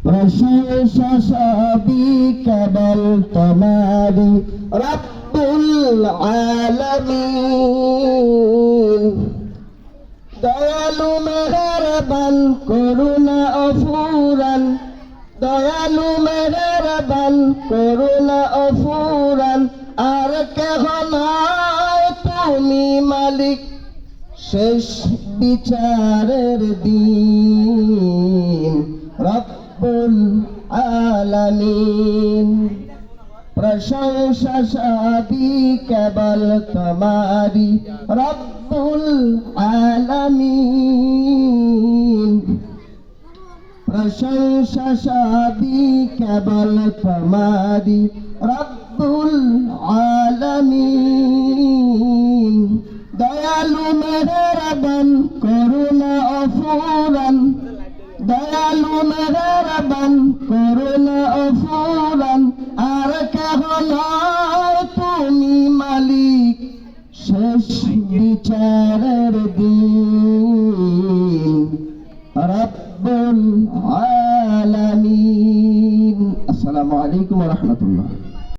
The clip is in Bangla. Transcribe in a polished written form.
প্রশংসা সবই কেবল তোমারই রব্বুল আলামিন। দয়ালু মেহেরবান করুণা অফুরান, দয়ালু মেহেরবান করুণা অফুরান, আর কেহ নয় তুমি মালিক শেষ বিচারের দিন রব্বুল আলামিন। প্রশংসা সবই কেবল তোমারই রব্বুল আলামিন। প্রশংসা সবই কেবল তোমারই রব্বুল আলামিন। দয়ালু মেহেরবান করুণা অফুরান, দয়ালু মেহেরবান করুণা অফুরান, আর কেহ নয় তুমি মালিক শেষ বিচারের দিন রব্বুল আলামিন। আসসালামু আলাইকুম ওয়া রাহমাতুল্লাহ।